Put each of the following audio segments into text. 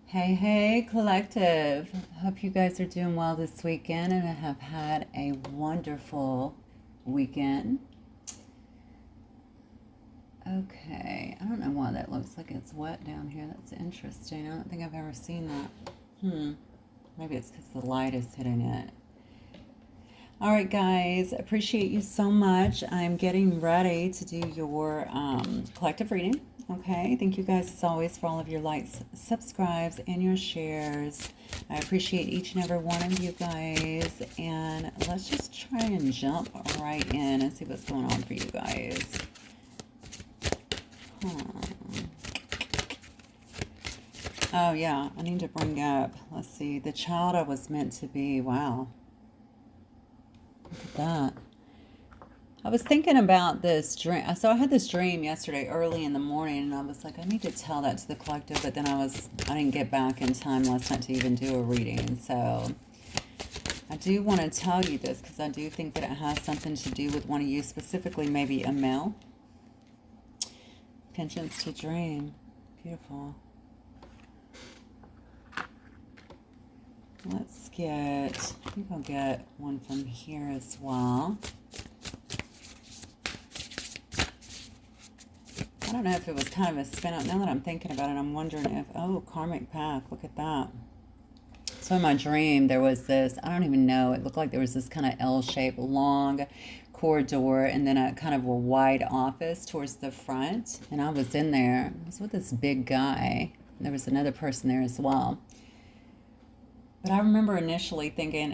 Hey, collective. Hope you guys are doing well this weekend and have had a wonderful weekend. Okay, I don't know why that looks like it's wet down here. That's interesting. I don't think I've ever seen that. Maybe it's because the light is hitting it. All right, guys, appreciate you so much. I'm getting ready to do your collective reading. Okay, thank you guys as always for all of your likes, subscribes, and your shares. I appreciate each and every one of you guys. And let's just try and jump right in and see what's going on for you guys. Oh, yeah, I need to bring up, let's see, the child I was meant to be. Wow, look at that. I was thinking about this dream. So I had this dream yesterday early in the morning, and I was like, I need to tell that to the collective, but then I didn't get back in time last night to even do a reading. So I do want to tell you this because I do think that it has something to do with one of you, specifically maybe a male. Penchants to dream. Beautiful. Let's get, I think I'll get one from here as well. I don't know if it was kind of a spin out. Now that I'm thinking about it, I'm wondering if, oh, karmic path, look at that. So in my dream, there was this, I don't even know, it looked like there was this kind of L-shaped long corridor and then a kind of a wide office towards the front. And I was in there. I was with this big guy. There was another person there as well. But I remember initially thinking,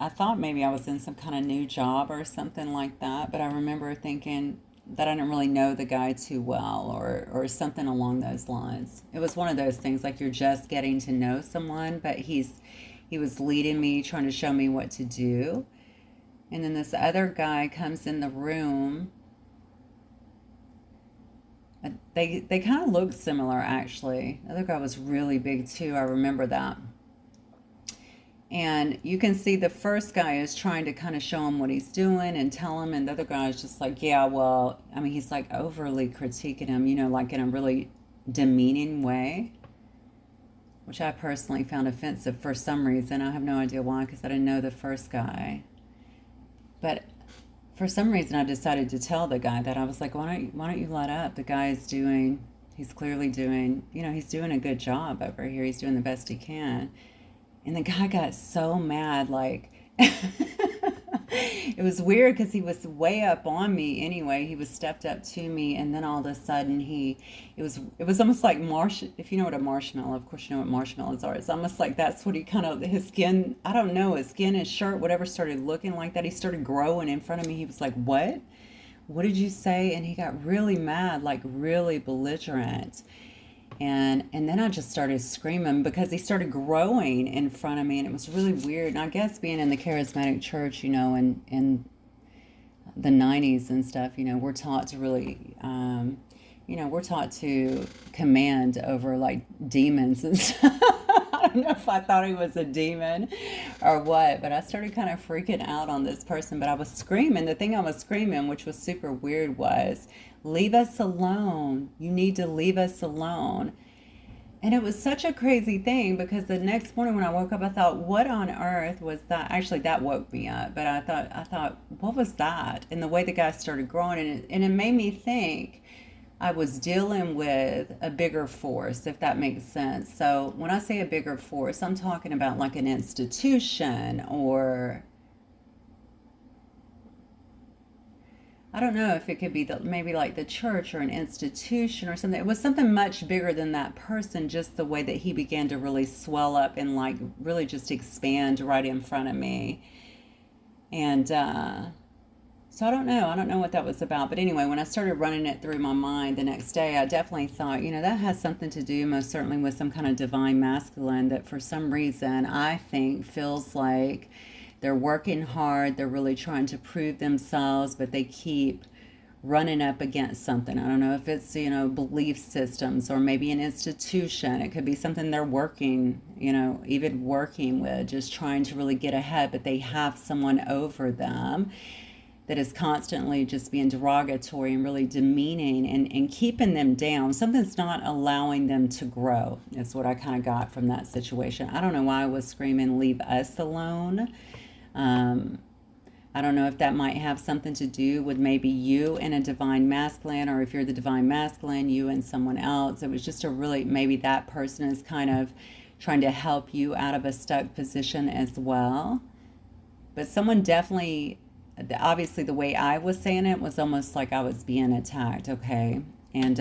I thought maybe I was in some kind of new job or something like that. But I remember thinking that I didn't really know the guy too well or something along those lines. It was one of those things like you're just getting to know someone, but he was leading me, trying to show me what to do. And then this other guy comes in the room. They kind of looked similar, actually. The other guy was really big too. I remember that. And you can see the first guy is trying to kind of show him what he's doing and tell him, and the other guy is just like, yeah, well, I mean, he's like overly critiquing him, like in a really demeaning way, which I personally found offensive for some reason. I have no idea why, because I didn't know the first guy. But for some reason, I decided to tell the guy that. I was like, why don't you let up? The guy is he's clearly doing, he's doing a good job over here. He's doing the best he can. And the guy got so mad, like, it was weird because he was way up on me anyway. He was stepped up to me, and then all of a sudden it was almost like if you know what a marshmallow, of course you know what marshmallows are. It's almost like that's what his skin, I don't know, his skin, his shirt, whatever started looking like that. He started growing in front of me. He was like, what? What did you say? And he got really mad, like really belligerent. And then I just started screaming because he started growing in front of me, and it was really weird. And I guess being in the charismatic church, in the 90s and stuff, we're taught to really, we're taught to command over like demons and stuff. I don't know if I thought he was a demon or what, but I started kind of freaking out on this person. But I was screaming. The thing I was screaming, which was super weird, was, leave us alone. You need to leave us alone. And it was such a crazy thing because the next morning when I woke up, I thought, what on earth was that? Actually, that woke me up. But I thought, what was that? And the way the guy started growing, and it made me think I was dealing with a bigger force, if that makes sense. So when I say a bigger force, I'm talking about like an institution, or I don't know if it could be maybe like the church or an institution or something. It was something much bigger than that person, just the way that he began to really swell up and like really just expand right in front of me. And so I don't know. I don't know what that was about. But anyway, when I started running it through my mind the next day, I definitely thought, that has something to do most certainly with some kind of divine masculine that for some reason I think feels like they're working hard. They're really trying to prove themselves, but they keep running up against something. I don't know if it's, belief systems or maybe an institution. It could be something they're working, even working with, just trying to really get ahead, but they have someone over them that is constantly just being derogatory and really demeaning and keeping them down. Something's not allowing them to grow, is what I kind of got from that situation. I don't know why I was screaming, leave us alone. Um, I don't know if that might have something to do with maybe you and a divine masculine, or if you're the divine masculine, you and someone else. It was just a really, maybe that person is kind of trying to help you out of a stuck position as well. But someone definitely, obviously the way I was saying it was almost like I was being attacked, okay? And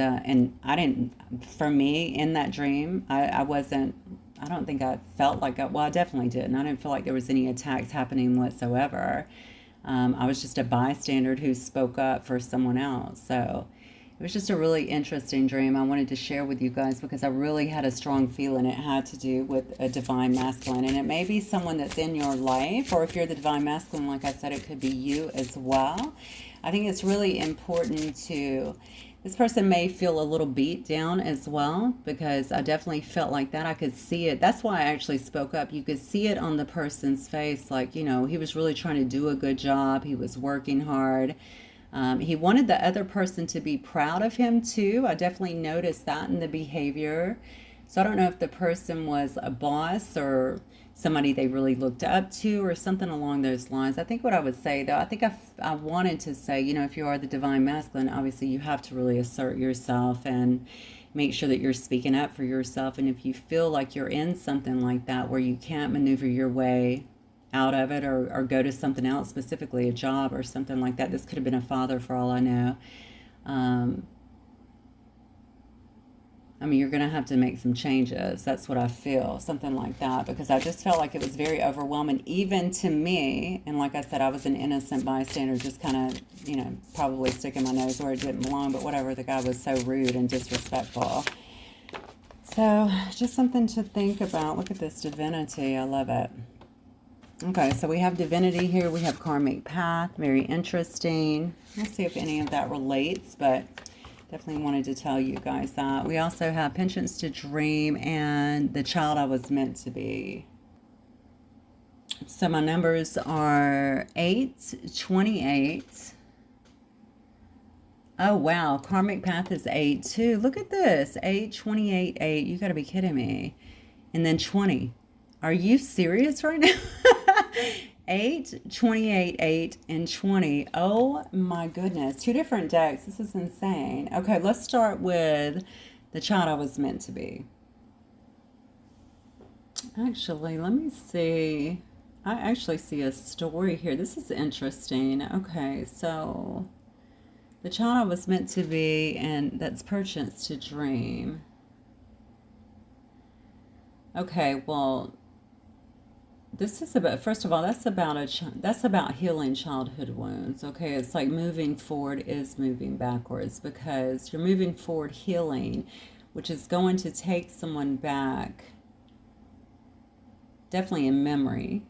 I didn't, for me in that dream, I wasn't, I don't think I felt like, well, I definitely didn't. I didn't feel like there was any attacks happening whatsoever. I was just a bystander who spoke up for someone else. So it was just a really interesting dream I wanted to share with you guys because I really had a strong feeling it had to do with a divine masculine. And it may be someone that's in your life, or if you're the divine masculine, like I said, it could be you as well. I think it's really important to, this person may feel a little beat down as well, because I definitely felt like that. I could see it. That's why I actually spoke up. You could see it on the person's face. Like, you know, he was really trying to do a good job. He was working hard. He wanted the other person to be proud of him too. I definitely noticed that in the behavior. So I don't know if the person was a boss or somebody they really looked up to or something along those lines. I think what I would say though, I think I wanted to say, you know, if you are the divine masculine, obviously you have to really assert yourself and make sure that you're speaking up for yourself. And if you feel like you're in something like that where you can't maneuver your way out of it, or go to something else, specifically a job or something like that. This could have been a father for all I know. I mean, you're going to have to make some changes. That's what I feel, something like that, because I just felt like it was very overwhelming, even to me. And like I said, I was an innocent bystander, just kind of, you know, probably sticking my nose where it didn't belong, but whatever. The guy was so rude and disrespectful. So just something to think about. Look at this divinity. I love it. Okay, so we have divinity here. We have karmic path. Very interesting. Let's see if any of that relates, but definitely wanted to tell you guys that. We also have penchants to dream and the child I was meant to be. So my numbers are 8, 28. Oh, wow. Karmic path is 8, too. Look at this. 8, 28, 8. You got to be kidding me. And then 20. Are you serious right now? 8, 28, 8, and 20. Oh my goodness. 2 different decks. This is insane. Okay, let's start with the child I was meant to be. Actually, let me see. I actually see a story here. This is interesting. Okay, so the child I was meant to be, and that's penchants to dream. Okay, well, this is about, first of all, that's about healing childhood wounds. Okay, it's like moving forward is moving backwards, because you're moving forward healing, which is going to take someone back, definitely in memory,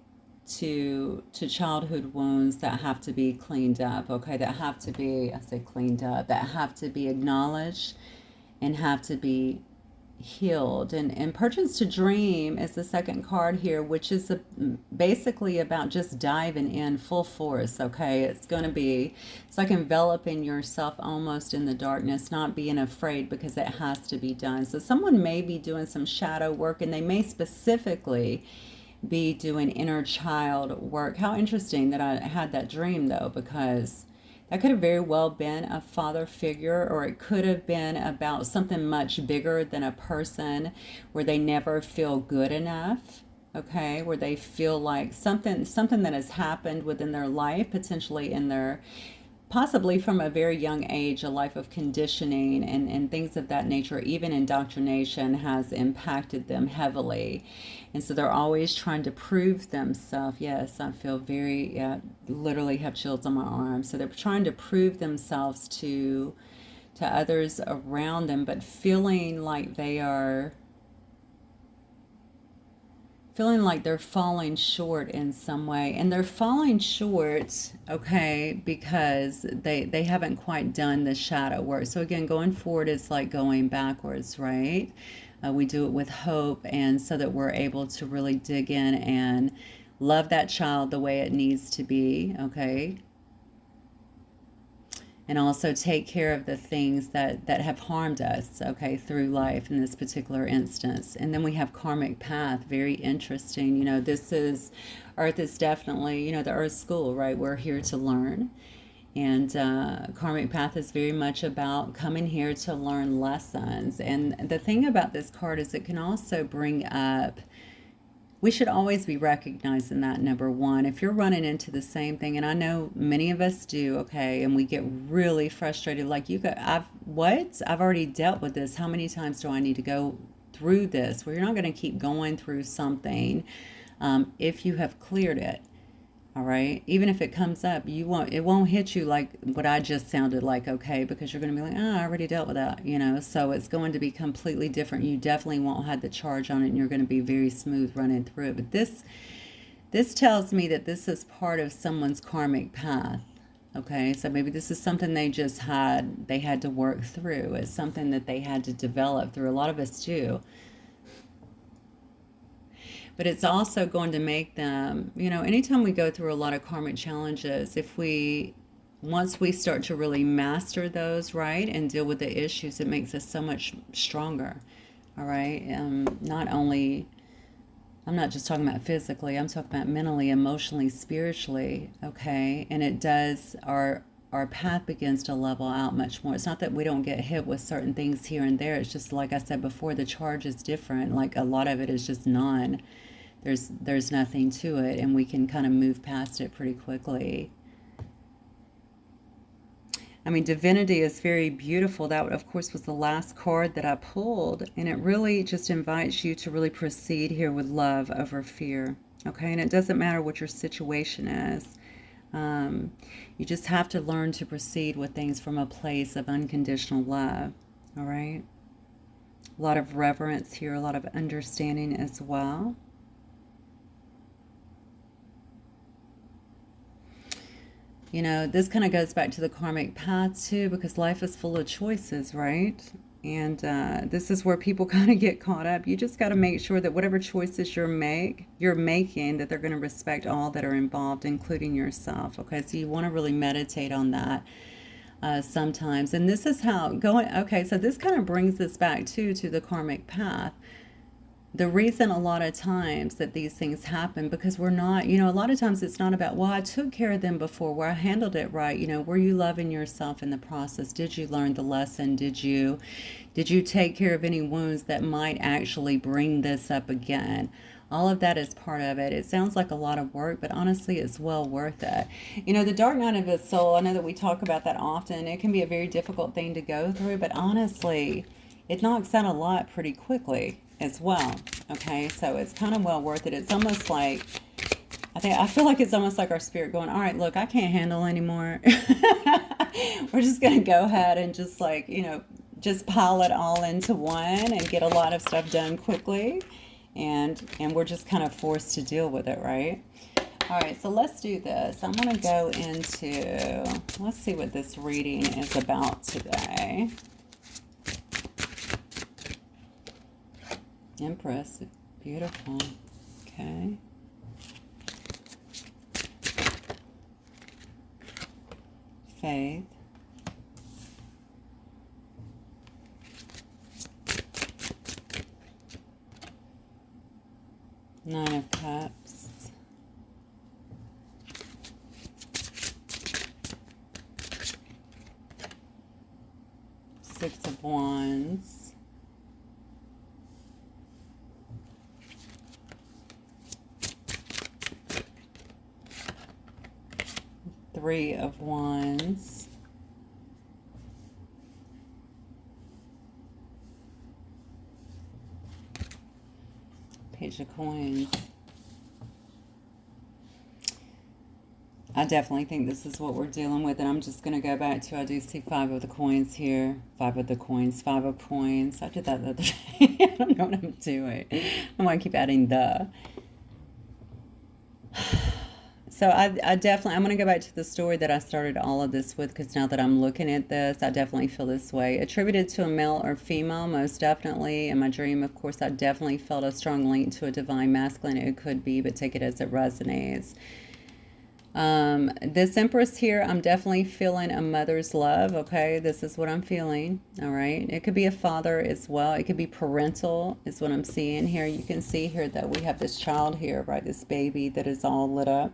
to childhood wounds that have to be cleaned up. Okay, that have to be, I say cleaned up, that have to be acknowledged and have to be healed. And Purchase to Dream is the second card here, which is basically about just diving in full force. Okay, it's like enveloping yourself almost in the darkness, not being afraid, because it has to be done. So someone may be doing some shadow work, and they may specifically be doing inner child work. How interesting that I had that dream though, because that could have very well been a father figure, or it could have been about something much bigger than a person, where they never feel good enough. Okay, where they feel like something that has happened within their life, potentially in their, possibly from a very young age, a life of conditioning and things of that nature, even indoctrination has impacted them heavily. And so they're always trying to prove themselves. Yes, I feel very, literally have chills on my arms. So they're trying to prove themselves to others around them, but feeling like they're falling short in some way. And they're falling short, okay, because they haven't quite done the shadow work. So again, going forward is like going backwards, right? We do it with hope, and so that we're able to really dig in and love that child the way it needs to be, okay? and also take care of the things that have harmed us, okay, through life in this particular instance. And then we have karmic path, very interesting. This is, Earth is definitely, the Earth school, right? We're here to learn. And karmic path is very much about coming here to learn lessons. And the thing about this card is it can also bring up, we should always be recognizing that, number one. If you're running into the same thing, and I know many of us do, okay, and we get really frustrated, like, I've already dealt with this. How many times do I need to go through this? Well, you're not going to keep going through something if you have cleared it. All right. Even if it comes up, it won't hit you like what I just sounded like, okay, because you're going to be like, oh, I already dealt with that, so it's going to be completely different. You definitely won't have the charge on it, and you're going to be very smooth running through it. But this tells me that this is part of someone's karmic path. Okay, so maybe this is something they had to work through. It's something that they had to develop through. A lot of us do. But it's also going to make them, anytime we go through a lot of karmic challenges, once we start to really master those, right, and deal with the issues, it makes us so much stronger. All right. Not only, I'm not just talking about physically, I'm talking about mentally, emotionally, spiritually. Okay. And it does, our path begins to level out much more. It's not that we don't get hit with certain things here and there. It's just, like I said before, the charge is different. Like, a lot of it is just none. There's nothing to it, and we can kind of move past it pretty quickly. I mean, divinity is very beautiful. That, of course, was the last card that I pulled, and it really just invites you to really proceed here with love over fear. Okay, and it doesn't matter what your situation is. You just have to learn to proceed with things from a place of unconditional love. All right, a lot of reverence here, a lot of understanding as well. This kind of goes back to the karmic path too, because life is full of choices, right? And this is where people kind of get caught up. You just got to make sure that whatever choices you're making, that they're going to respect all that are involved, including yourself. Okay, so you want to really meditate on that sometimes. And this is how okay, so this kind of brings us back too to the karmic path. The reason a lot of times that these things happen, because we're not, a lot of times it's not about, well, I took care of them before, where I handled it right. Were you loving yourself in the process? Did you learn the lesson? Did you take care of any wounds that might actually bring this up again? All of that is part of it. It sounds like a lot of work, but honestly, it's well worth it. The dark night of the soul, I know that we talk about that often. It can be a very difficult thing to go through, but honestly, it knocks out a lot pretty quickly as well. Okay, so it's kind of well worth it. It's almost like, I feel like it's almost like our spirit going, all right, look, I can't handle anymore. We're just going to go ahead and just just pile it all into one and get a lot of stuff done quickly. And we're just kind of forced to deal with it, right? All right, so let's do this. I'm going to go into, let's see what this reading is about today. Empress, beautiful. Okay. Faith. Nine of Cups. Six of Wands. Three of Wands. Page of Coins. I definitely think this is what we're dealing with, and I'm just going to go back to, I do see Five of the Coins here. Five of the Coins, Five of Coins. I did that the other day. I don't know what I'm doing. I'm going to keep adding the. So I definitely, I'm going to go back to the story that I started all of this with, because now that I'm looking at this, I definitely feel this way. Attributed to a male or female, most definitely. In my dream, of course, I definitely felt a strong link to a divine masculine. It could be, but take it as it resonates. This Empress here, I'm definitely feeling a mother's love, okay? This is what I'm feeling, all right? It could be a father as well. It could be parental is what I'm seeing here. You can see here that we have this child here, right? This baby that is all lit up.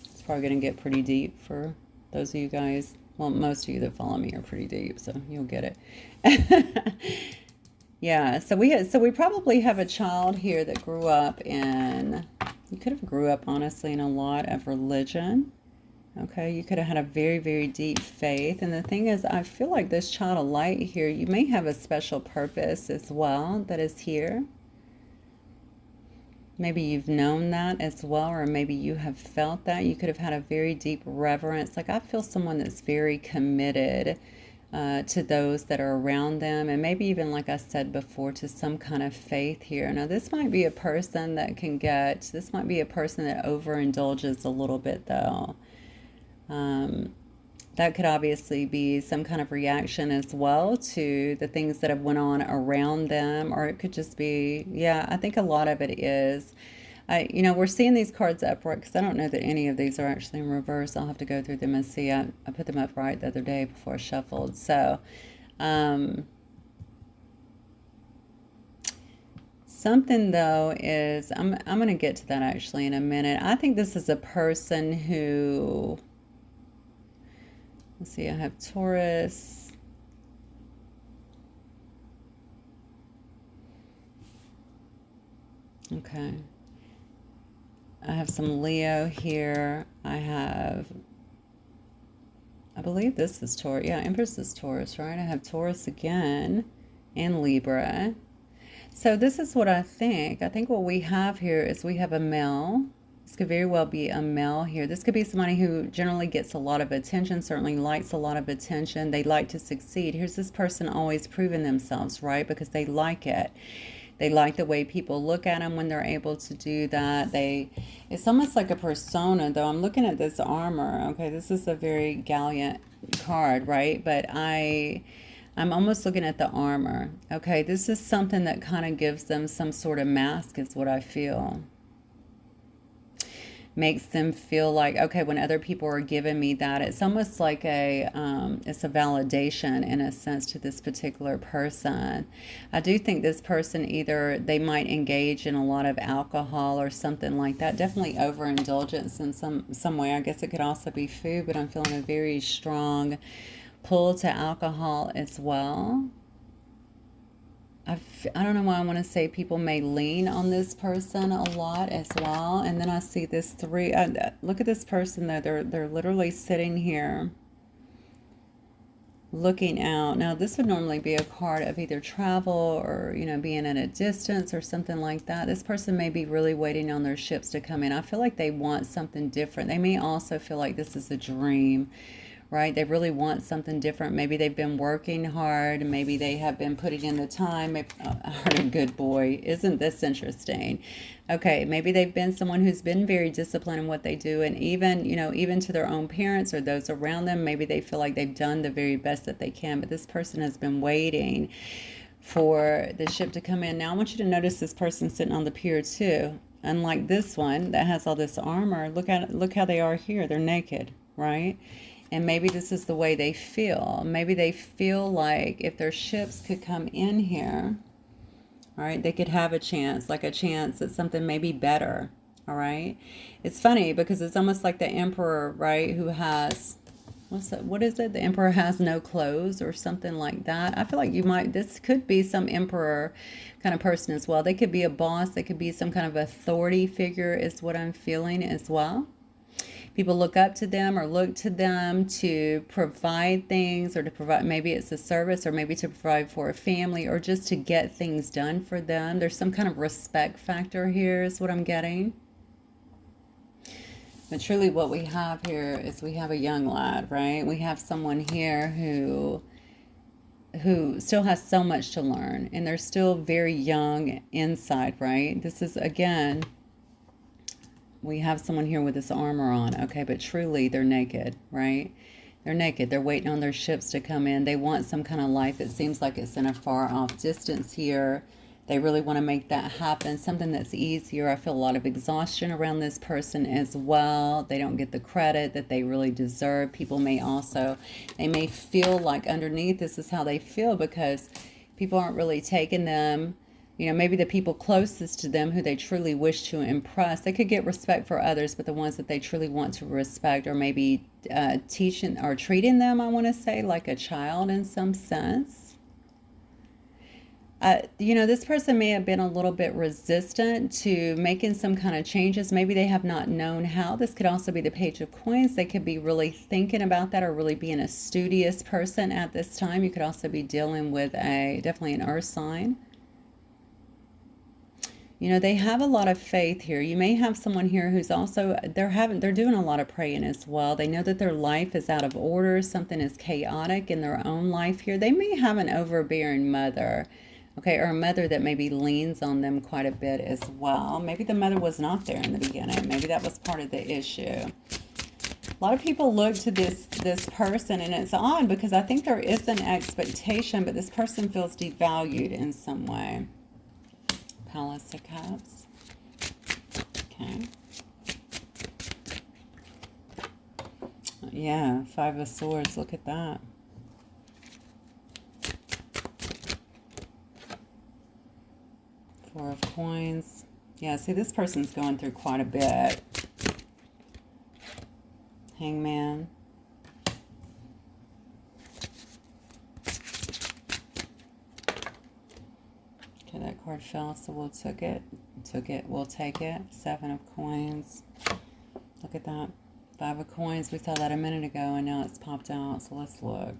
It's probably going to get pretty deep for those of you guys. Well, most of you that follow me are pretty deep, so you'll get it. Yeah, so we probably have a child here that grew up in, you could have grew up honestly in a lot of religion. Okay, you could have had a very, very deep faith. And the thing is, I feel like this child of light here, you may have a special purpose as well that is here. Maybe you've known that as well, or maybe you have felt that. You could have had a very deep reverence. Like, I feel someone that's very committed to those that are around them, and maybe even, like I said before, to some kind of faith here. Now, this might be a person that this might be a person that overindulges a little bit, though. That could obviously be some kind of reaction as well to the things that have went on around them, or it could just be, yeah, I think a lot of it is. We're seeing these cards upright because I don't know that any of these are actually in reverse. I'll have to go through them and see. I put them upright the other day before I shuffled. So, something though is, I'm going to get to that actually in a minute. I think this is a person who, let's see, I have Taurus. Okay. I have some Leo here. I believe this is Taurus. Yeah, Empress is Taurus, right? I have Taurus again and Libra. So this is what I think. I think what we have here is we have a male. This could very well be a male here. This could be somebody who generally gets a lot of attention, certainly likes a lot of attention. They like to succeed. Here's this person always proving themselves, right? Because they like it. They like the way people look at them when they're able to do that. It's almost like a persona, though. I'm looking at this armor. Okay, this is a very gallant card, right? But I'm almost looking at the armor. Okay, this is something that kind of gives them some sort of mask, is what I feel. Makes them feel like, okay, when other people are giving me that, it's almost like it's a validation in a sense to this particular person. I do think this person, either they might engage in a lot of alcohol or something like that, definitely overindulgence in some way. I guess it could also be food, but I'm feeling a very strong pull to alcohol as well. I don't know why I want to say people may lean on this person a lot as well. And then I see this three. Look at this person though. They're literally sitting here looking out. Now, this would normally be a card of either travel or, being at a distance or something like that. This person may be really waiting on their ships to come in. I feel like they want something different. They may also feel like this is a dream, right? They really want something different. Maybe they've been working hard. Maybe they have been putting in the time. I heard a good boy. Isn't this interesting? Okay, maybe they've been someone who's been very disciplined in what they do. And even, even to their own parents or those around them, maybe they feel like they've done the very best that they can. But this person has been waiting for the ship to come in. Now, I want you to notice this person sitting on the pier too. Unlike this one that has all this armor, look how they are here. They're naked, right? And maybe this is the way they feel. Maybe they feel like if their ships could come in here, all right, they could have a chance at something maybe better, all right? It's funny because it's almost like the Emperor, right, who has, what is it? The Emperor has no clothes or something like that. I feel like this could be some Emperor kind of person as well. They could be a boss. They could be some kind of authority figure is what I'm feeling as well. People look up to them or look to them to provide things, or to provide, maybe it's a service, or maybe to provide for a family, or just to get things done for them. There's some kind of respect factor here is what I'm getting. But truly what we have here is we have a young lad, right? We have someone here who still has so much to learn, and they're still very young inside, right? This is, again, we have someone here with this armor on, okay, but truly they're naked, right? They're naked. They're waiting on their ships to come in. They want some kind of life. It seems like it's in a far off distance here. They really want to make that happen, something that's easier. I feel a lot of exhaustion around this person as well. They don't get the credit that they really deserve. People may also, they may feel like underneath this is how they feel because people aren't really taking them. You know, maybe the people closest to them who they truly wish to impress, they could get respect for others, but the ones that they truly want to respect or maybe teaching or treating them, I want to say, like a child in some sense. You know, this person may have been a little bit resistant to making some kind of changes. Maybe they have not known how. This could also be the Page of Coins. They could be really thinking about that or really being a studious person at this time. You could also be dealing with definitely an earth sign. You know, they have a lot of faith here. You may have someone here who's also, they're doing a lot of praying as well. They know that their life is out of order. Something is chaotic in their own life here. They may have an overbearing mother. Okay, or a mother that maybe leans on them quite a bit as well. Maybe the mother was not there in the beginning. Maybe that was part of the issue. A lot of people look to this person, and it's odd because I think there is an expectation, but this person feels devalued in some way. Palace of Cups. Okay. Yeah, Five of Swords. Look at that. Four of Coins. Yeah, see, this person's going through quite a bit. Hangman. Okay, that card fell, so we'll take it. We'll take it. Seven of Coins. Look at that. Five of Coins. We saw that a minute ago, and now it's popped out, so let's look.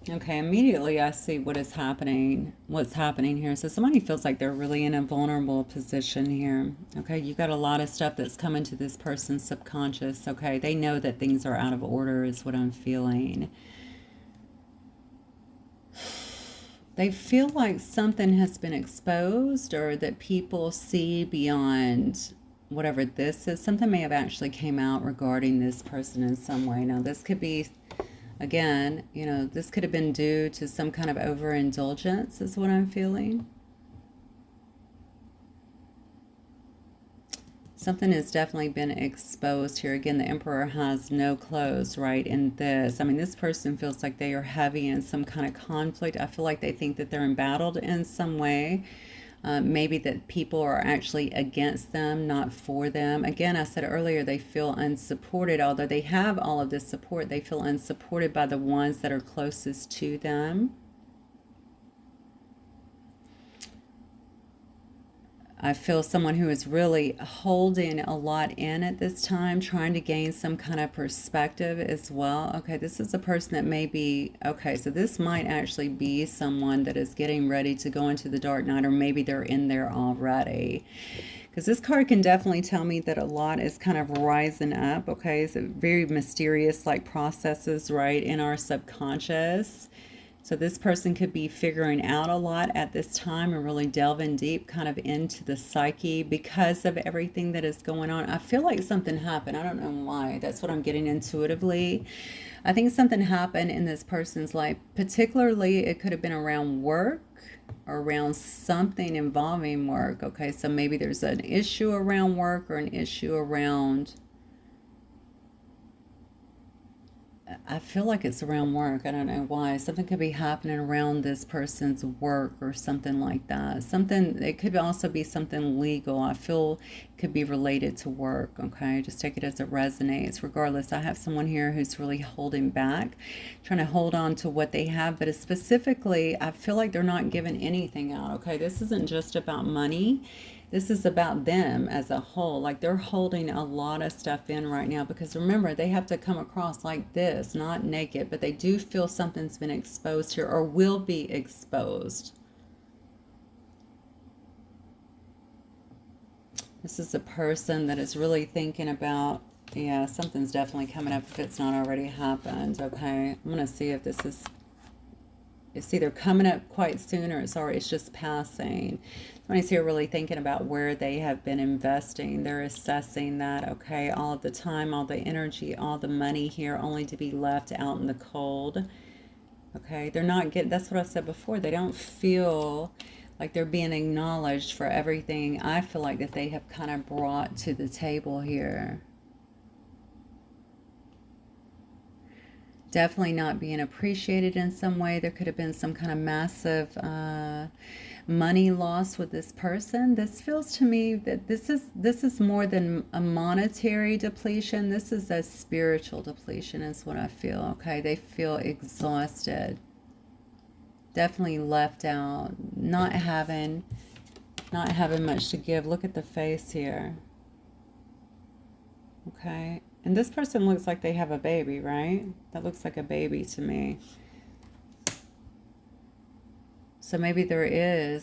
Okay, immediately I see what is happening, what's happening here. So somebody feels like they're really in a vulnerable position here. Okay, you got a lot of stuff that's coming to this person's subconscious. Okay, they know that things are out of order is what I'm feeling. They feel like something has been exposed or that people see beyond whatever this is. Something may have actually came out regarding this person in some way. Now, this could be... Again, you know, this could have been due to some kind of overindulgence is what I'm feeling. Something has definitely been exposed here. Again, the Emperor has no clothes, right, in this. I mean, this person feels like they are heavy in some kind of conflict. I feel like they think that they're embattled in some way. Maybe that people are actually against them, not for them. Again, I said earlier, they feel unsupported. Although they have all of this support, they feel unsupported by the ones that are closest to them. I feel someone who is really holding a lot in at this time, trying to gain some kind of perspective as well. Okay, this is a person that may be, okay, so this might actually be someone that is getting ready to go into the dark night, or maybe they're in there already. Because this card can definitely tell me that a lot is kind of rising up, okay? It's very mysterious, like processes, right, in our subconscious. So this person could be figuring out a lot at this time and really delving deep kind of into the psyche because of everything that is going on. I feel like something happened. I don't know why. That's what I'm getting intuitively. I think something happened in this person's life. Particularly, it could have been around work or around something involving work. Okay, so maybe there's an issue around work or an issue around... I feel like it's around work. I don't know why. Something could be happening around this person's work or something like that. Something, it could also be something legal. I feel it could be related to work, okay? Just take it as it resonates. Regardless, I have someone here who's really holding back, trying to hold on to what they have. But specifically, I feel like they're not giving anything out, okay? This isn't just about money. This is about them as a whole. Like they're holding a lot of stuff in right now because remember, they have to come across like this, not naked, but they do feel something's been exposed here or will be exposed. This is a person that is really thinking about, yeah, something's definitely coming up if it's not already happened, okay? I'm going to see if this is, it's either coming up quite soon or it's just passing. Somebody's here really thinking about where they have been investing. They're assessing that, okay, all of the time, all the energy, all the money here, only to be left out in the cold. Okay, they're not getting, that's what I said before. They don't feel Like they're being acknowledged for everything I feel like that they have kind of brought to the table here. Definitely not being appreciated in some way. There could have been some kind of massive money loss with this person. This feels to me that this is more than a monetary depletion. This is a spiritual depletion is what I feel. Okay, they feel exhausted, definitely left out, not having much to give. Look at the face here. Okay, and this person looks like they have a baby, right? That looks like a baby to me. So maybe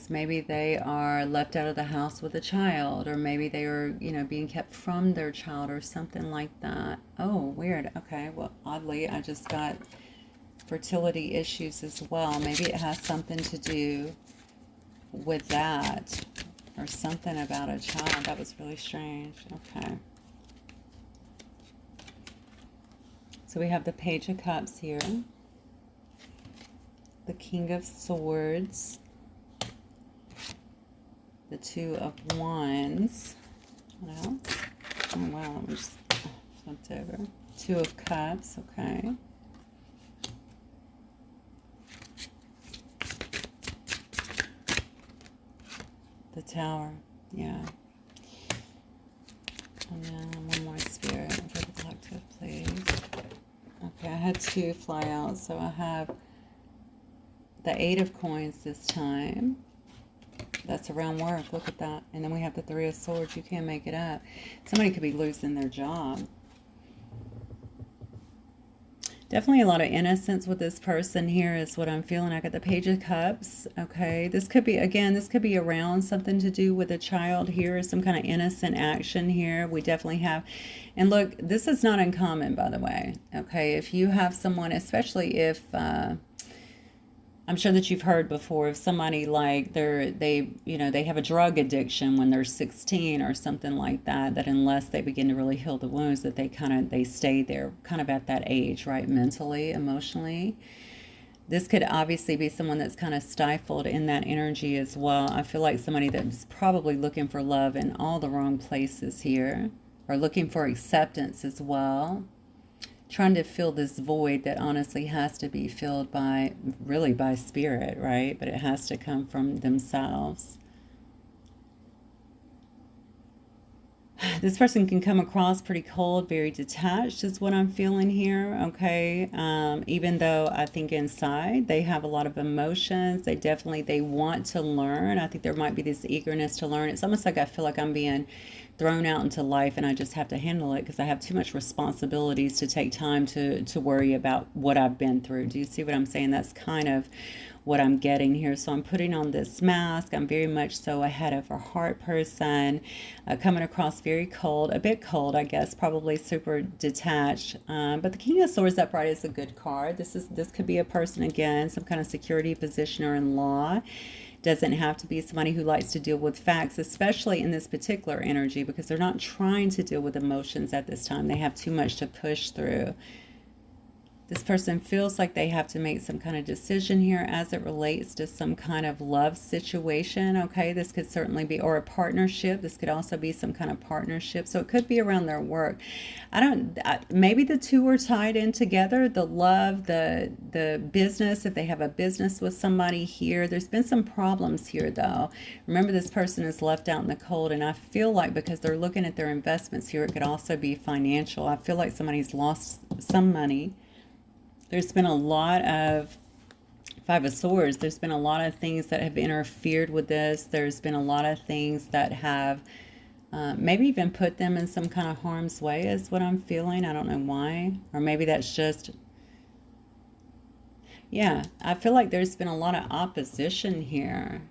maybe they are left out of the house with a child, or maybe they are, being kept from their child or something like that. Oh, weird. Okay, well, oddly, I just got fertility issues as well. Maybe it has something to do with that, or something about a child. That was really strange. Okay. So we have the Page of Cups here. The King of Swords, the Two of Wands. What else? Oh wow, we just flipped over. Two of Cups, okay. The Tower, yeah. And then one more Spirit for the collective, please. Okay, I had two fly out, so I have the Eight of Coins this time. That's around work. Look at that. And then we have the Three of Swords. You can't make it up. Somebody could be losing their job. Definitely a lot of innocence with this person here is what I'm feeling. I got the Page of Cups. Okay. This could be, again, this could be around something to do with a child here. Some kind of innocent action here. We definitely have. And look, this is not uncommon, by the way. Okay. If you have someone, especially if... I'm sure that you've heard before of somebody like they have a drug addiction when they're 16 or something like that, that unless they begin to really heal the wounds, that they stay there kind of at that age, right? Mentally, emotionally. This could obviously be someone that's kind of stifled in that energy as well. I feel like somebody that's probably looking for love in all the wrong places here, or looking for acceptance as well. Trying to fill this void that honestly has to be filled by spirit, right? But it has to come from themselves. This person can come across pretty cold, very detached is what I'm feeling here, okay? Even though I think inside they have a lot of emotions. They want to learn. I think there might be this eagerness to learn. It's almost like I feel like I'm being thrown out into life and I just have to handle it because I have too much responsibilities to take time to worry about what I've been through. Do you see what I'm saying? That's kind of what I'm getting here. So I'm putting on this mask. I'm very much so a head of a heart person, coming across very cold, a bit cold, I guess, probably super detached. But the King of Swords upright is a good card. This could be a person, again, some kind of security position or in law. Doesn't have to be somebody who likes to deal with facts, especially in this particular energy, because they're not trying to deal with emotions at this time. They have too much to push through. This person feels like they have to make some kind of decision here as it relates to some kind of love situation. Okay, this could certainly be, or a partnership. This could also be some kind of partnership. So it could be around their work. Maybe the two are tied in together. The love, the business, if they have a business with somebody here. There's been some problems here though. Remember, this person is left out in the cold, and I feel like because they're looking at their investments here, it could also be financial. I feel like somebody's lost some money. There's been a lot of Five of Swords. There's been a lot of things that have interfered with this. There's been a lot of things that have maybe even put them in some kind of harm's way is what I'm feeling. I don't know why. Or maybe that's just... Yeah, I feel like there's been a lot of opposition here.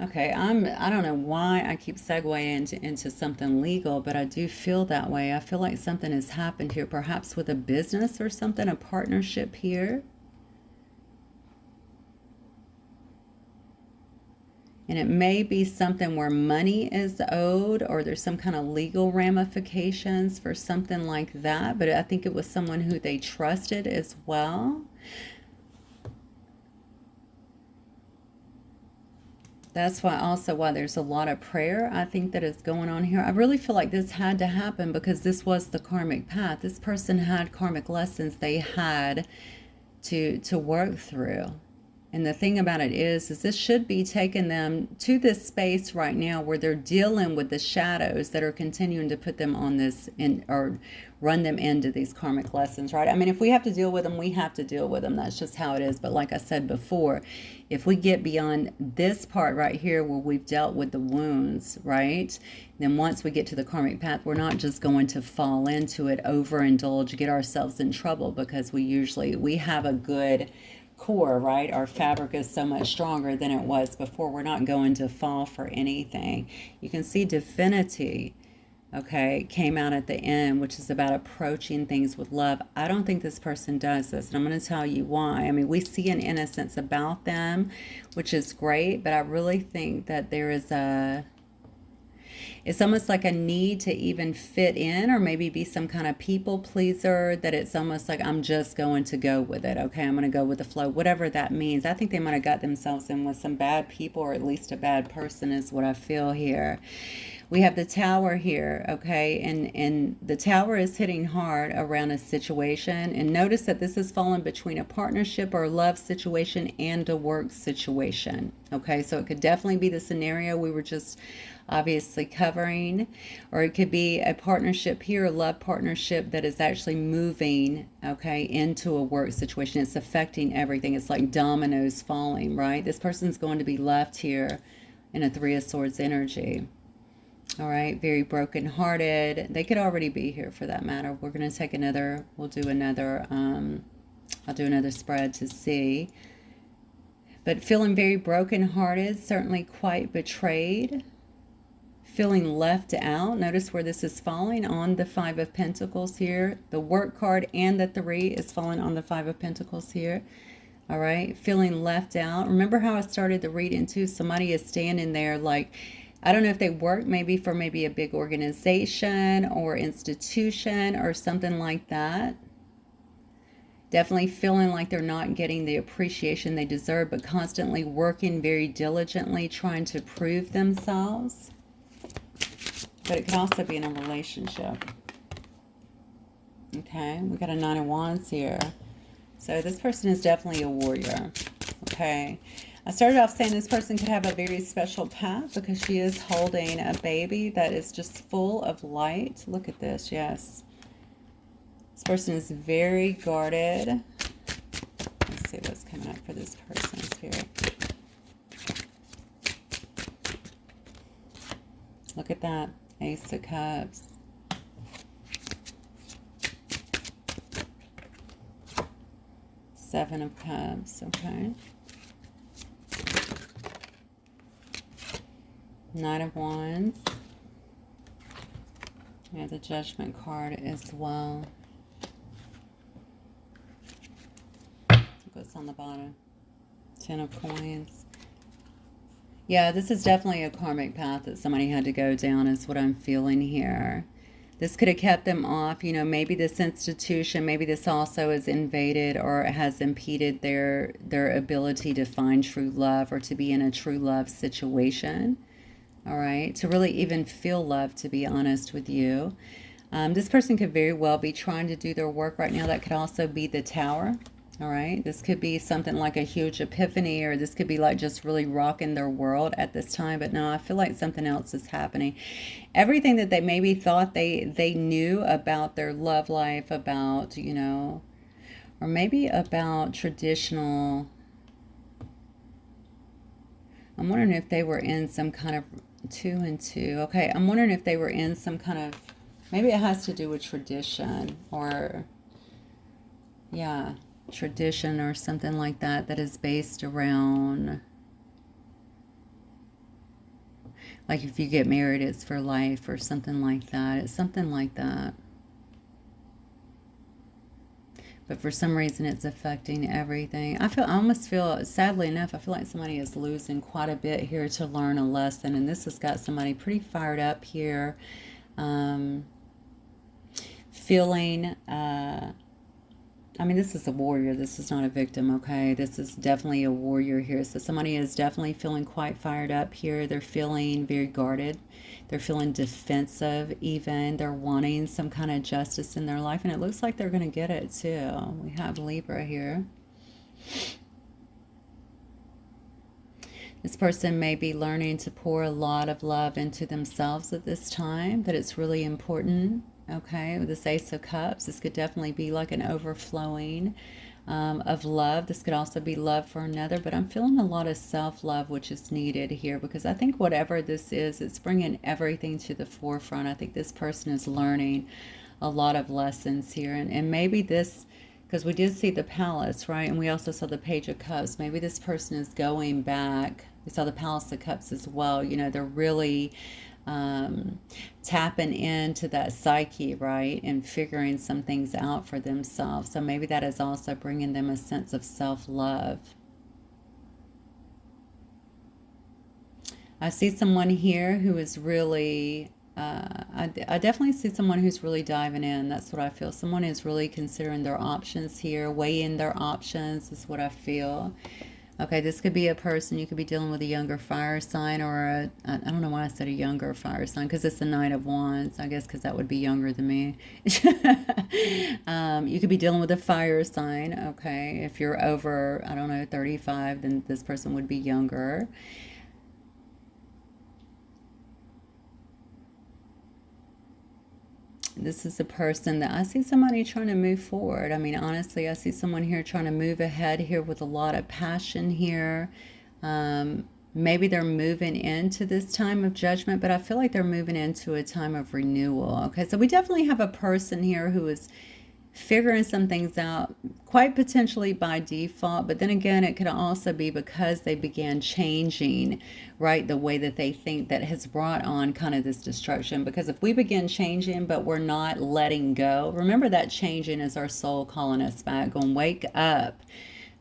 Okay, I don't know why I keep segueing into something legal, but I do feel that way. I feel like something has happened here, perhaps with a business or something, a partnership here. And it may be something where money is owed, or there's some kind of legal ramifications for something like that. But I think it was someone who they trusted as well. That's why also why there's a lot of prayer I think that is going on here. I really feel like this had to happen because this was the karmic path. This person had karmic lessons they had to work through. And the thing about it is this should be taking them to this space right now where they're dealing with the shadows that are continuing to put them on this or run them into these karmic lessons, right? I mean, if we have to deal with them, we have to deal with them. That's just how it is. But like I said before, if we get beyond this part right here where we've dealt with the wounds, right? Then once we get to the karmic path, we're not just going to fall into it, overindulge, get ourselves in trouble, because we have a good core, right? Our fabric is so much stronger than it was before. We're not going to fall for anything. You can see divinity, okay, came out at the end, which is about approaching things with love. I don't think this person does this, and I'm going to tell you why. I mean, we see an innocence about them, which is great, but I really think that there is it's almost like a need to even fit in, or maybe be some kind of people pleaser, that it's almost like I'm just going to go with it. Okay, I'm going to go with the flow, whatever that means. I think they might have got themselves in with some bad people, or at least a bad person is what I feel here. We have the tower here, okay, and the tower is hitting hard around a situation. And notice that this is falling between a partnership or a love situation and a work situation, okay? So it could definitely be the scenario we were just obviously covering, or it could be a partnership here, a love partnership that is actually moving, okay, into a work situation. It's affecting everything. It's like dominoes falling, right? This person's going to be left here in a Three of Swords energy. All right, very brokenhearted. They could already be here for that matter. We're going to take another, we'll do another, I'll do another spread to see. But feeling very brokenhearted, certainly quite betrayed. Feeling left out. Notice where this is falling on the Five of Pentacles here. The work card and the 3 is falling on the Five of Pentacles here. All right, feeling left out. Remember how I started the reading too? Somebody is standing there like, I don't know if they work maybe for maybe a big organization or institution or something like that. Definitely feeling like they're not getting the appreciation they deserve, but constantly working very diligently, trying to prove themselves. But it could also be in a relationship. Okay, we got a 9 of Wands here. So this person is definitely a warrior. Okay. I started off saying this person could have a very special path because she is holding a baby that is just full of light. Look at this, yes. This person is very guarded. Let's see what's coming up for this person's here. Look at that, Ace of Cups. Seven of Cups, okay. Knight of Wands. We have the Judgment card as well. What's on the bottom? 10 of Coins. Yeah, this is definitely a karmic path that somebody had to go down, is what I'm feeling here. This could have kept them off, you know, maybe this institution, maybe this also has invaded or has impeded their ability to find true love or to be in a true love situation. All right, to really even feel love, to be honest with you. This person could very well be trying to do their work right now. That could also be the Tower. All right, this could be something like a huge epiphany, or this could be like just really rocking their world at this time. But no, I feel like something else is happening. Everything that they maybe thought they knew about their love life, about, you know, or maybe about traditional. I'm wondering if they were in some kind of 2 and 2. Okay, I'm wondering if they were in some kind of, maybe it has to do with tradition, or yeah, tradition or something like that, that is based around, like if you get married it's for life or something like that. It's something like that. But for some reason it's affecting everything. I almost feel, sadly enough, I feel like somebody is losing quite a bit here to learn a lesson. And this has got somebody pretty fired up here. Feeling I mean, this is a warrior. This is not a victim, okay? This is definitely a warrior here. So somebody is definitely feeling quite fired up here. They're feeling very guarded. They're feeling defensive even. They're wanting some kind of justice in their life. And it looks like they're going to get it too. We have Libra here. This person may be learning to pour a lot of love into themselves at this time, that it's really important. Okay, with this Ace of Cups, this could definitely be like an overflowing of love. This could also be love for another, but I'm feeling a lot of self-love, which is needed here, because I think whatever this is, it's bringing everything to the forefront. I think this person is learning a lot of lessons here, and maybe this, because we did see the Palace, right? And we also saw the Page of Cups. Maybe this person is going back. We saw the Palace of Cups as well. You know, they're really tapping into that psyche, right? And figuring some things out for themselves. So maybe that is also bringing them a sense of self-love. I see someone here who is really... I definitely see someone who's really diving in. That's what I feel. Someone is really considering their options here, weighing their options is what I feel. Okay, this could be a person. You could be dealing with a younger fire sign, or I don't know why I said a younger fire sign, because it's the Knight of Wands. I guess because that would be younger than me. You could be dealing with a fire sign. Okay, if you're over, I don't know, 35, then this person would be younger. This is a person that I see somebody trying to move forward. I mean, honestly, I see someone here trying to move ahead here with a lot of passion here. Maybe they're moving into this time of judgment, but I feel like they're moving into a time of renewal. Okay, so we definitely have a person here who is figuring some things out, quite potentially by default, but then again, it could also be because they began changing, right, the way that they think, that has brought on kind of this destruction. Because if we begin changing but we're not letting go, remember that changing is our soul calling us back, going, wake up.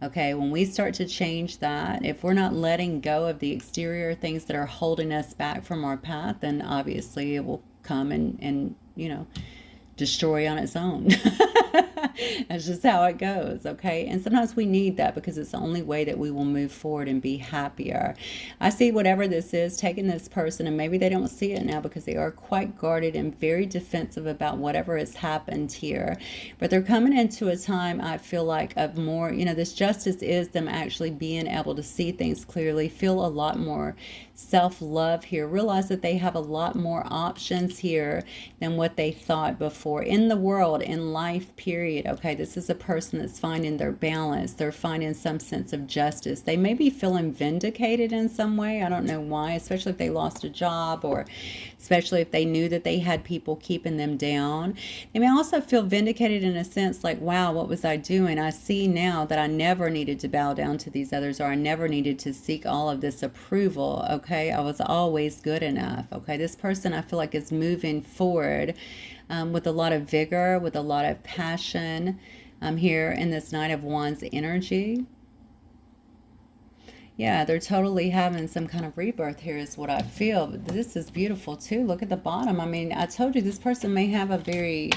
Okay, when we start to change that, if we're not letting go of the exterior things that are holding us back from our path, then obviously it will come and you know, destroy on its own. That's just how it goes, okay? And sometimes we need that because it's the only way that we will move forward and be happier. I see whatever this is taking this person, and maybe they don't see it now because they are quite guarded and very defensive about whatever has happened here. But they're coming into a time, I feel like, of more, you know, this justice is them actually being able to see things clearly, feel a lot more self-love here, realize that they have a lot more options here than what they thought before in the world, in life, period. Okay, this is a person that's finding their balance. They're finding some sense of justice. They may be feeling vindicated in some way. I don't know why, especially if they lost a job, or especially if they knew that they had people keeping them down. They may also feel vindicated in a sense like, wow, what was I doing? I see now that I never needed to bow down to these others, or I never needed to seek all of this approval. Okay, I was always good enough. Okay, this person I feel like is moving forward with a lot of vigor, with a lot of passion here in this Knight of Wands energy. Yeah, they're totally having some kind of rebirth here is what I feel. But this is beautiful too. Look at the bottom. I mean, I told you this person may have a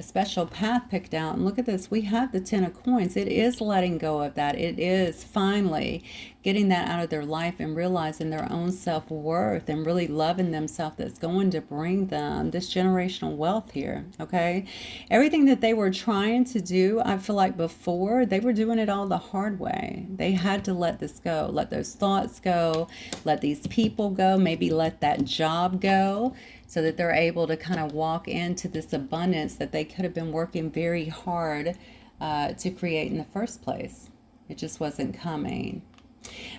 special path picked out. And look at this. We have the Ten of Coins. It is letting go of that. It is finally getting that out of their life and realizing their own self-worth and really loving themselves. That's going to bring them this generational wealth here, okay? Everything that they were trying to do, I feel like before, they were doing it all the hard way. They had to let this go, let those thoughts go, let these people go, maybe let that job go, so that they're able to kind of walk into this abundance that they could have been working very hard to create in the first place. It just wasn't coming.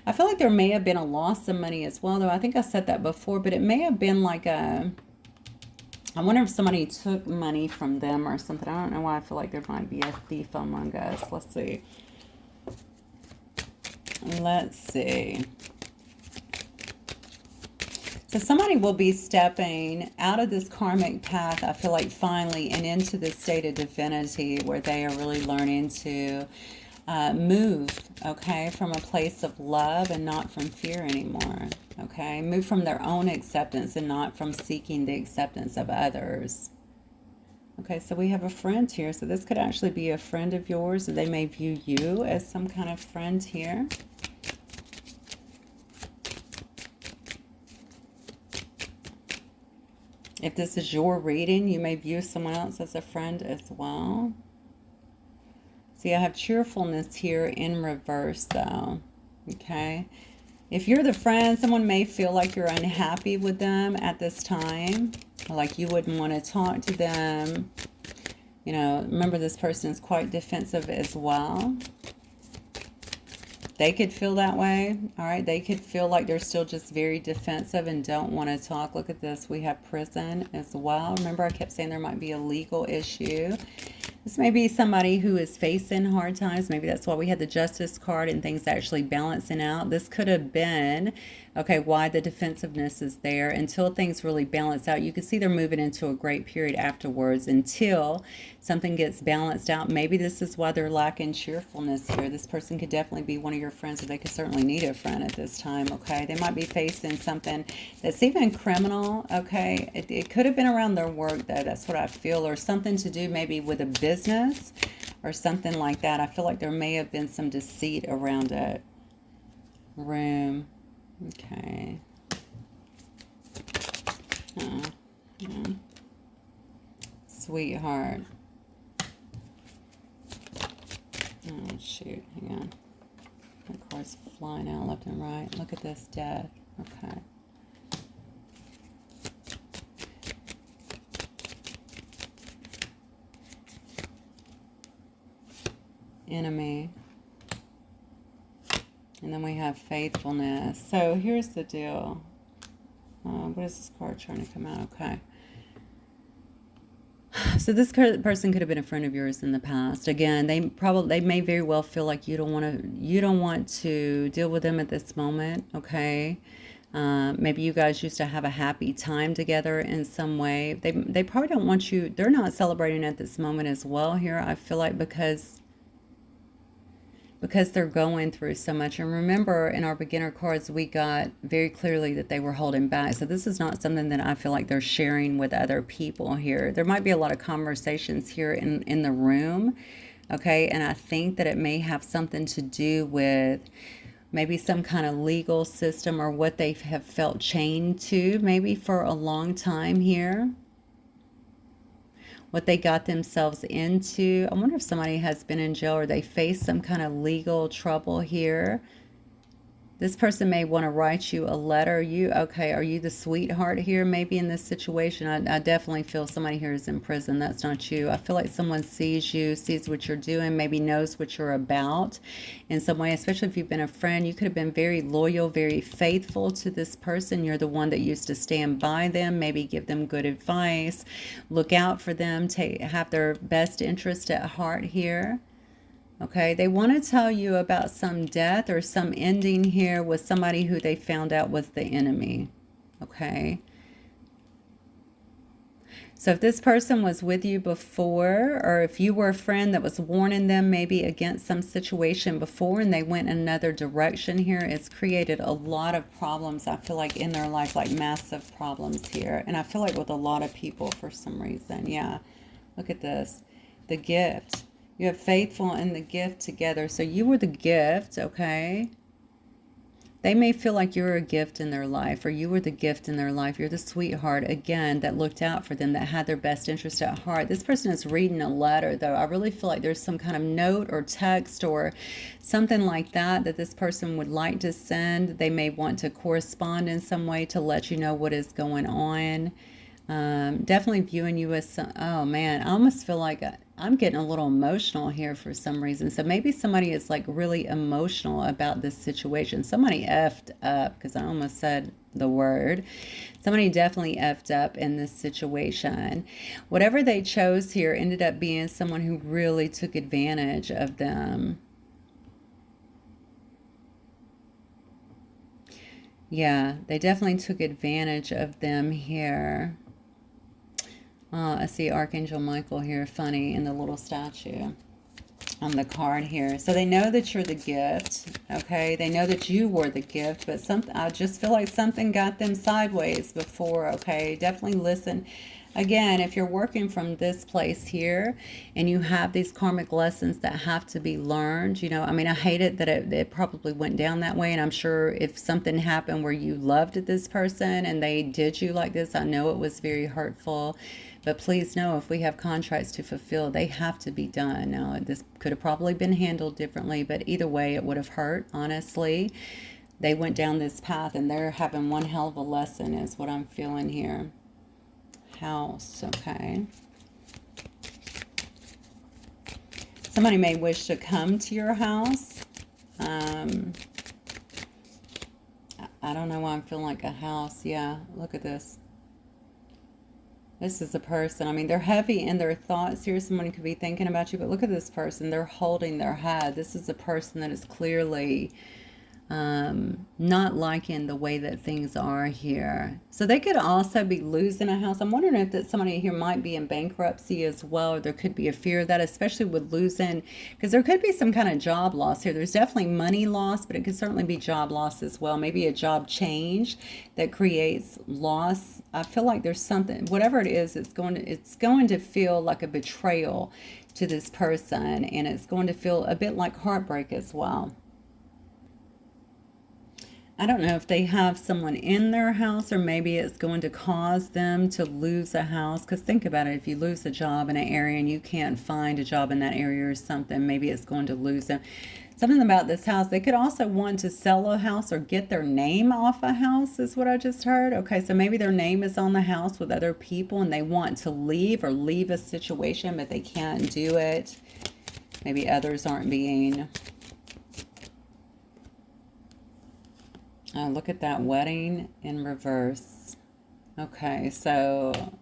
I feel like there may have been a loss of money as well, though. I think I said that before, but it may have been like I wonder if somebody took money from them or something. I don't know why I feel like there might be a thief among us. Let's see. Let's see. So somebody will be stepping out of this karmic path, I feel like, finally, and into this state of divinity where they are really learning to move, okay, from a place of love and not from fear anymore, okay? Move from their own acceptance and not from seeking the acceptance of others. Okay, so we have a friend here. So this could actually be a friend of yours, or they may view you as some kind of friend here. If this is your reading, you may view someone else as a friend as well. See, I have cheerfulness here in reverse, though. Okay. If you're the friend, someone may feel like you're unhappy with them at this time, like you wouldn't want to talk to them. You know, remember, this person is quite defensive as well. They could feel that way. All right. They could feel like they're still just very defensive and don't want to talk. Look at this. We have prison as well. Remember, I kept saying there might be a legal issue. This may be somebody who is facing hard times. Maybe that's why we had the Justice card and things actually balancing out. This could have been, okay, why the defensiveness is there until things really balance out. You can see they're moving into a great period afterwards until something gets balanced out. Maybe this is why they're lacking cheerfulness here. This person could definitely be one of your friends, or they could certainly need a friend at this time, okay? They might be facing something that's even criminal, okay? It could have been around their work, though. That's what I feel, or something to do maybe with a business or something like that. I feel like there may have been some deceit around it. Room. Okay. Yeah. Sweetheart. Oh, shoot. Hang on. Of course, flying out left and right. Look at this, death. Okay. Enemy. And then we have faithfulness. So here's the deal. What is this card trying to come out? Okay. So this person could have been a friend of yours in the past. Again, they may very well feel like you don't want to deal with them at this moment. Okay. Maybe you guys used to have a happy time together in some way. They probably don't want you. They're not celebrating at this moment as well here. I feel like because they're going through so much. And remember, in our beginner cards, we got very clearly that they were holding back. So this is not something that I feel like they're sharing with other people here. There might be a lot of conversations here in the room, okay? And I think that it may have something to do with maybe some kind of legal system or what they have felt chained to maybe for a long time here. What they got themselves into. I wonder if somebody has been in jail or they face some kind of legal trouble here. This person may want to write you a letter. Okay, are you the sweetheart here maybe in this situation? I definitely feel somebody here is in prison. That's not you. I feel like someone sees you, sees what you're doing, maybe knows what you're about in some way, especially if you've been a friend. You could have been very loyal, very faithful to this person. You're the one that used to stand by them, maybe give them good advice, look out for them, have their best interest at heart here. Okay, they want to tell you about some death or some ending here with somebody who they found out was the enemy. Okay. So if this person was with you before, or if you were a friend that was warning them maybe against some situation before and they went another direction here, it's created a lot of problems, I feel like, in their life, like massive problems here. And I feel like with a lot of people for some reason. Yeah. Look at this. The gift. You have faithful and the gift together. So you were the gift, okay? They may feel like you're a gift in their life, or you were the gift in their life. You're the sweetheart, again, that looked out for them, that had their best interest at heart. This person is reading a letter, though. I really feel like there's some kind of note or text or something like that that this person would like to send. They may want to correspond in some way to let you know what is going on. Definitely viewing you as some, oh man, I almost feel like I'm getting a little emotional here for some reason. So maybe somebody is like really emotional about this situation. Somebody effed up, because I almost said the word. Somebody definitely effed up in this situation. Whatever they chose here ended up being someone who really took advantage of them. Yeah, they definitely took advantage of them here. I see Archangel Michael here, funny, in the little statue. on the card here. So they know that you're the gift, okay? They know that you were the gift, but something, I just feel like something got them sideways before, okay? Definitely listen. Again, if you're working from this place here and you have these karmic lessons that have to be learned, you know, I mean, I hate it that it probably went down that way. And I'm sure if something happened where you loved this person and they did you like this, I know it was very hurtful. But please know, if we have contracts to fulfill, they have to be done. Now, this could have probably been handled differently, but either way, it would have hurt, honestly. They went down this path and they're having one hell of a lesson is what I'm feeling here. House, okay. Somebody may wish to come to your house. I don't know why I'm feeling like a house. Yeah, look at this. This is a person. I mean, they're heavy in their thoughts here. Somebody could be thinking about you, but look at this person. They're holding their head. This is a person that is clearly not liking the way that things are here. So they could also be losing a house. I'm wondering if that somebody here might be in bankruptcy as well. Or there could be a fear of that, especially with losing, because there could be some kind of job loss here. There's definitely money loss, but it could certainly be job loss as well. Maybe a job change that creates loss. I feel like there's something, whatever it is, it's going to feel like a betrayal to this person, and it's going to feel a bit like heartbreak as well. I don't know if they have someone in their house, or maybe it's going to cause them to lose a house. Because think about it, if you lose a job in an area and you can't find a job in that area or something, maybe it's going to lose them. Something about this house, they could also want to sell a house or get their name off a house is what I just heard. Okay, so maybe their name is on the house with other people and they want to leave or leave a situation, but they can't do it. Maybe others aren't being... Oh, look at that, wedding in reverse. Okay, so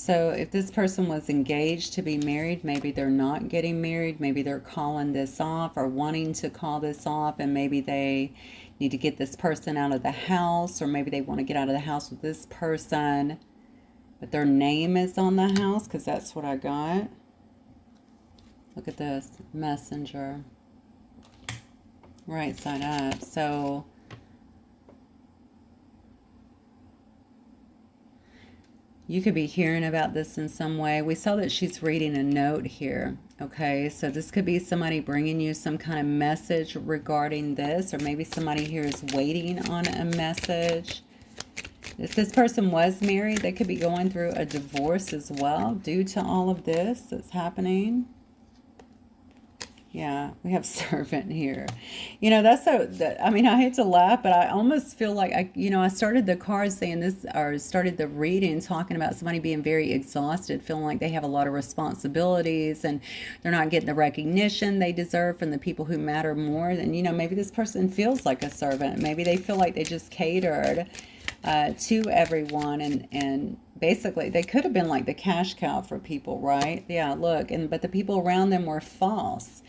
if this person was engaged to be married, maybe they're not getting married. Maybe they're calling this off or wanting to call this off, and maybe they need to get this person out of the house, or maybe they want to get out of the house with this person, but their name is on the house, because that's what I got. Look at this, messenger. Right side up. So you could be hearing about this in some way. We saw that she's reading a note here. Okay, so this could be somebody bringing you some kind of message regarding this, or maybe somebody here is waiting on a message. If this person was married, they could be going through a divorce as well due to all of this that's happening. Yeah, we have servant here. You know, I mean, I hate to laugh, but I almost feel like I started the card saying this, or started the reading talking about somebody being very exhausted, feeling like they have a lot of responsibilities and they're not getting the recognition they deserve from the people who matter more. And, you know, maybe this person feels like a servant. Maybe they feel like they just catered to everyone, and basically they could have been like the cash cow for people, right? Yeah, look, but the people around them were false.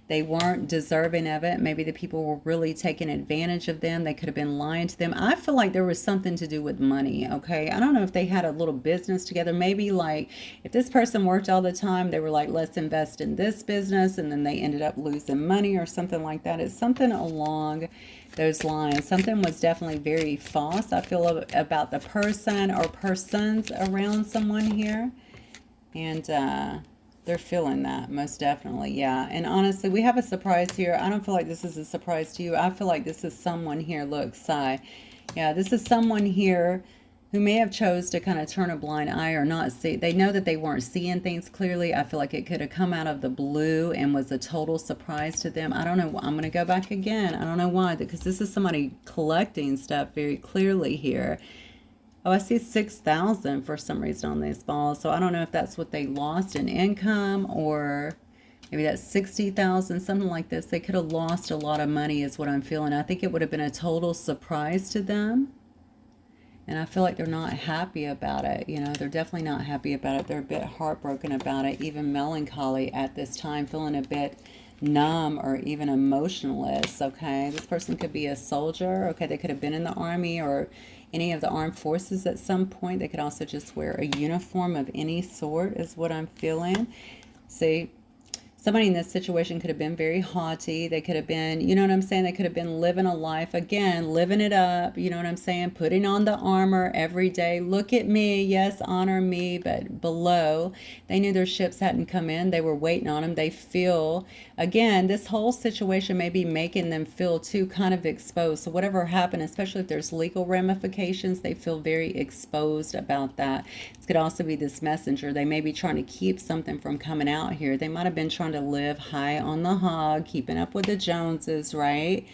They weren't deserving of it. Maybe the people were really taking advantage of them. They could have been lying to them. I feel like there was something to do with money, okay? I don't know if they had a little business together. Maybe like if this person worked all the time, they were like, let's invest in this business, and then they ended up losing money or something like that. It's something along those lines. Something was definitely very false, I feel, about the person or persons around someone here. And they're feeling that, most definitely, yeah. And honestly, we have a surprise here. I don't feel like this is a surprise to you. I feel like this is someone here. Look, sigh. Yeah, this is someone here who may have chose to kind of turn a blind eye or not see. They know that they weren't seeing things clearly. I feel like it could have come out of the blue and was a total surprise to them. I don't know. I'm going to go back again. I don't know why, because this is somebody collecting stuff very clearly here. Oh, I see 6,000 for some reason on these balls. So I don't know if that's what they lost in income, or maybe that's 60,000, something like this. They could have lost a lot of money is what I'm feeling. I think it would have been a total surprise to them. And I feel like they're not happy about it. You know, they're definitely not happy about it. They're a bit heartbroken about it, even melancholy at this time, feeling a bit numb or even emotionless, okay? This person could be a soldier, okay? They could have been in the army or any of the armed forces at some point. They could also just wear a uniform of any sort is what I'm feeling. See, somebody in this situation could have been very haughty. They could have been, you know what I'm saying? They could have been living a life, again, living it up. You know what I'm saying? Putting on the armor every day. Look at me. Yes, honor me. But below, they knew their ships hadn't come in. They were waiting on them. They feel, again, this whole situation may be making them feel too kind of exposed. So whatever happened, especially if there's legal ramifications, they feel very exposed about that. It could also be this messenger. They may be trying to keep something from coming out here. They might have been trying to live high on the hog, keeping up with the Joneses, right?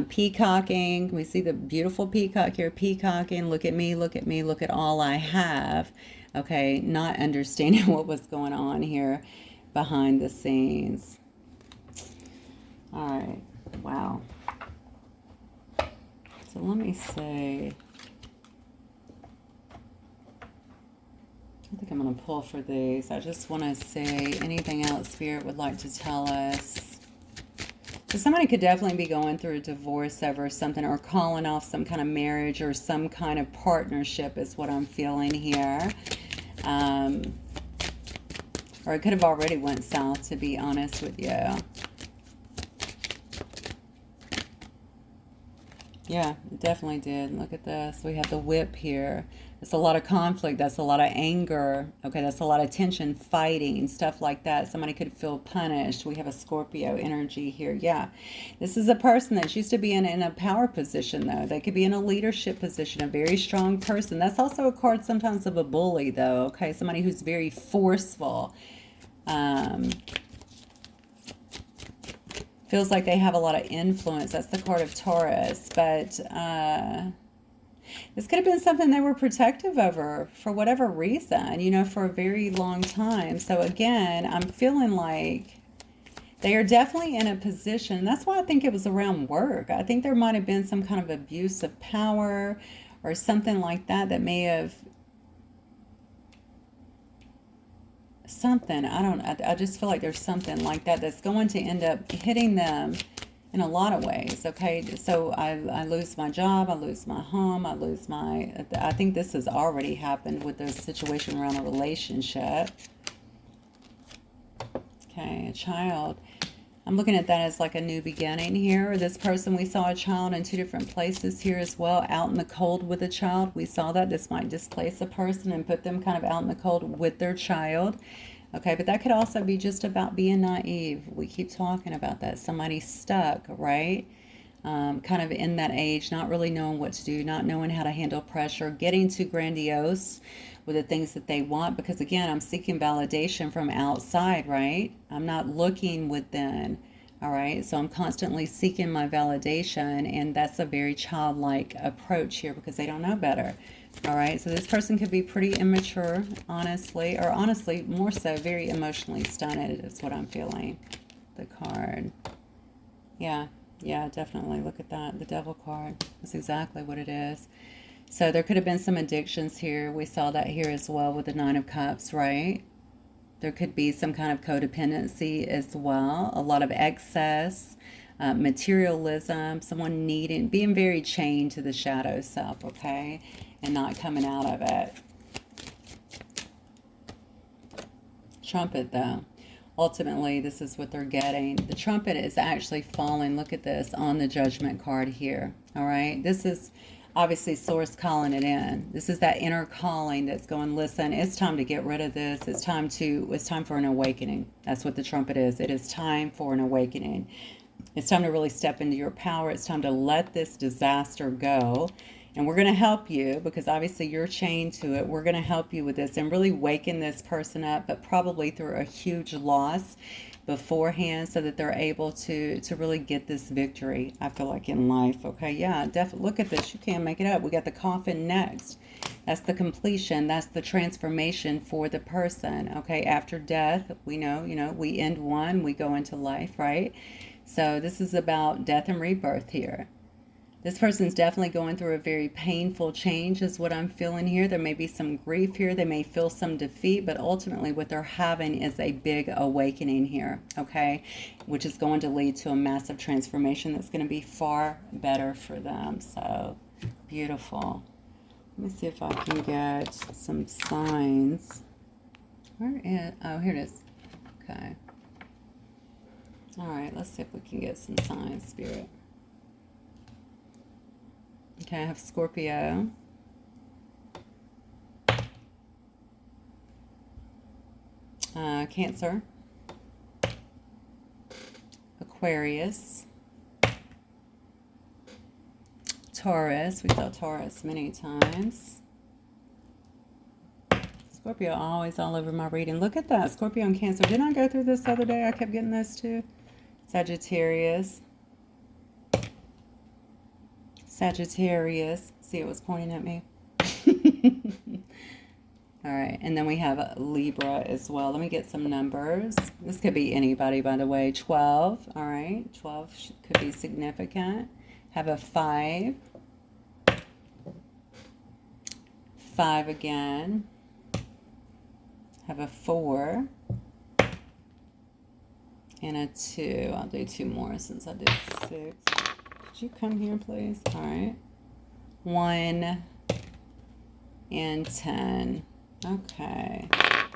Peacocking. We see the beautiful peacock here, peacocking. Look at me, look at me, look at all I have. Okay, not understanding what was going on here behind the scenes. All right, wow. So let me see. I think I'm going to pull for these. I just want to see anything else Spirit would like to tell us. So somebody could definitely be going through a divorce over something, or calling off some kind of marriage or some kind of partnership is what I'm feeling here. Or it could have already went south, to be honest with you. Yeah, it definitely did. Look at this. We have the whip here. That's a lot of conflict. That's a lot of anger. Okay, that's a lot of tension, fighting, stuff like that. Somebody could feel punished. We have a Scorpio energy here. Yeah, this is a person that's used to be in a power position, though. They could be in a leadership position, a very strong person. That's also a card sometimes of a bully, though. Okay, somebody who's very forceful. Feels like they have a lot of influence. That's the card of Taurus. But this could have been something they were protective over for whatever reason, you know, for a very long time. So again, I'm feeling like they are definitely in a position. That's why I think it was around work. I think there might have been some kind of abuse of power or something like that that may have something, I just feel like there's something like that that's going to end up hitting them in a lot of ways. Okay, so I lose my job, I lose my home, I think this has already happened with the situation around a relationship. Okay, a child. I'm looking at that as like a new beginning here. This person, we saw a child in two different places here as well, out in the cold with a child. We saw that this might displace a person and put them kind of out in the cold with their child. Okay, but that could also be just about being naive. We keep talking about that. Somebody stuck, right? Kind of in that age, not really knowing what to do, not knowing how to handle pressure, getting too grandiose with the things that they want, because again, I'm seeking validation from outside, right? I'm not looking within, all right? So I'm constantly seeking my validation, and that's a very childlike approach here because they don't know better, all right? So this person could be pretty immature, honestly, or honestly, more so, very emotionally stunted is what I'm feeling, the card. Yeah, definitely. Look at that, the Devil card. That's exactly what it is. So there could have been some addictions here. We saw that here as well with the Nine of Cups, right? There could be some kind of codependency as well. A lot of excess, materialism, someone being very chained to the shadow self, okay? And not coming out of it. Trumpet, though. Ultimately, this is what they're getting. The trumpet is actually falling, look at this, on the Judgment card here, all right? This is obviously Source calling it in. This is that inner calling that's going, listen, it's time to get rid of this. It's time for an awakening. That's what the trumpet is. It is time for an awakening. It's time to really step into your power. It's time to let this disaster go. And we're going to help you because obviously you're chained to it. We're going to help you with this and really waken this person up, but probably through a huge loss beforehand so that they're able to really get this victory, I feel like, in life. Okay, yeah, definitely. Look at this. You can't make it up. We got the coffin next. That's the completion. That's the transformation for the person. Okay, after death, we know, we end one, we go into life, right? So this is about death and rebirth here. This person's definitely going through a very painful change is what I'm feeling here. There may be some grief here. They may feel some defeat, but ultimately what they're having is a big awakening here, okay? Which is going to lead to a massive transformation that's going to be far better for them. So, beautiful. Let me see if I can get some signs. Where is, oh, here it is. Okay. All right, let's see if we can get some signs, Spirit. Okay, I have Scorpio. Cancer. Aquarius. Taurus. We saw Taurus many times. Scorpio always all over my reading. Look at that. Scorpio and Cancer. Didn't I go through this the other day? I kept getting this too. Sagittarius. Sagittarius. See, it was pointing at me. All right, and then we have Libra as well. Let me get some numbers. This could be anybody, by the way. 12, all right. 12 could be significant. Have a 5. 5 again. Have a 4. And a 2. I'll do 2 more since I did 6. Could you come here, please? All right. 1 and 10. Okay.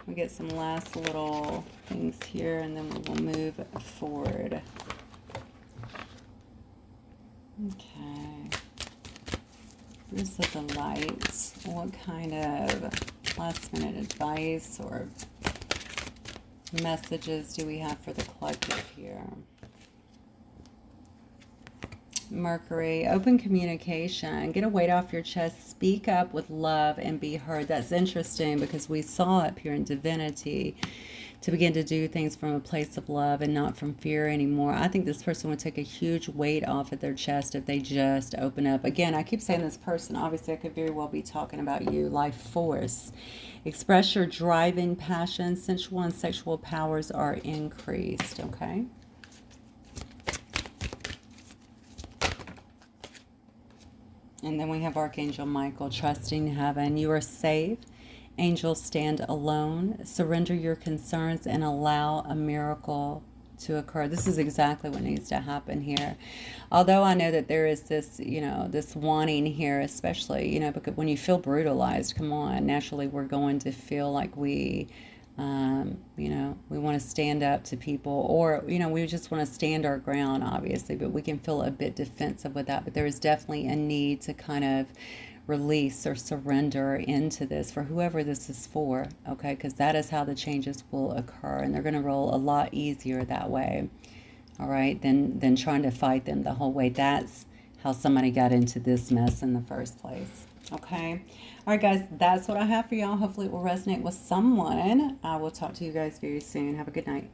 We get some last little things here, and then we will move forward. Okay. This is the light. What kind of last minute advice or messages do we have for the collective here? Mercury, open communication. Get a weight off your chest. Speak up with love and be heard. That's interesting because we saw up here in Divinity to begin to do things from a place of love and not from fear anymore. I think this person would take a huge weight off of their chest if they just open up. Again, I keep saying this person. Obviously, I could very well be talking about you. Life force. Express your driving passion. Sensual and sexual powers are increased. Okay. And then we have Archangel Michael, trusting heaven. You are safe. Angels stand alone. Surrender your concerns and allow a miracle to occur. This is exactly what needs to happen here. Although I know that there is this, this wanting here, especially, because when you feel brutalized, come on, naturally we're going to feel like we want to stand up to people, or, we just want to stand our ground, obviously, but we can feel a bit defensive with that. But there is definitely a need to kind of release or surrender into this for whoever this is for, okay? Because that is how the changes will occur, and they're going to roll a lot easier that way, all right, than trying to fight them the whole way. That's how somebody got into this mess in the first place. Okay. All right, guys, that's what I have for y'all. Hopefully it will resonate with someone. I will talk to you guys very soon. Have a good night.